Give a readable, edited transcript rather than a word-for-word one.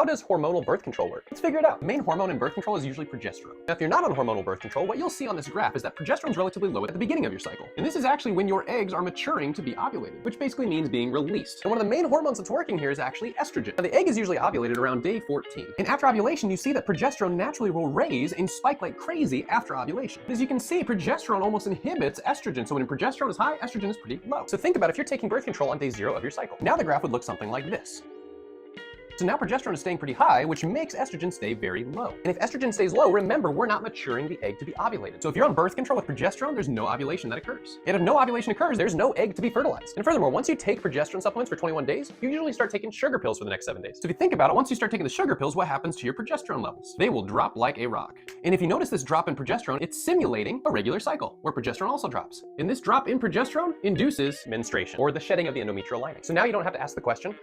how does hormonal birth control work? Let's figure it out. The main hormone in birth control is usually progesterone. Now, if you're not on hormonal birth control, what you'll see on this graph is that progesterone is relatively low at the beginning of your cycle. And this is actually when your eggs are maturing to be ovulated, which basically means being released. And one of the main hormones that's working here is actually estrogen. Now, the egg is usually ovulated around day 14. And after ovulation, you see that progesterone naturally will raise and spike like crazy after ovulation. As you can see, progesterone almost inhibits estrogen. So when progesterone is high, estrogen is pretty low. So think about if you're taking birth control on day 0 of your cycle. Now the graph would look something like this. So now progesterone is staying pretty high, which makes estrogen stay very low. And if estrogen stays low, remember, we're not maturing the egg to be ovulated. So if you're on birth control with progesterone, there's no ovulation that occurs. And if no ovulation occurs, there's no egg to be fertilized. And furthermore, once you take progesterone supplements for 21 days, you usually start taking sugar pills for the next 7 days. So if you think about it, once you start taking the sugar pills, what happens to your progesterone levels? They will drop like a rock. And if you notice this drop in progesterone, it's simulating a regular cycle where progesterone also drops. And this drop in progesterone induces menstruation, or the shedding of the endometrial lining. So now you don't have to ask the question,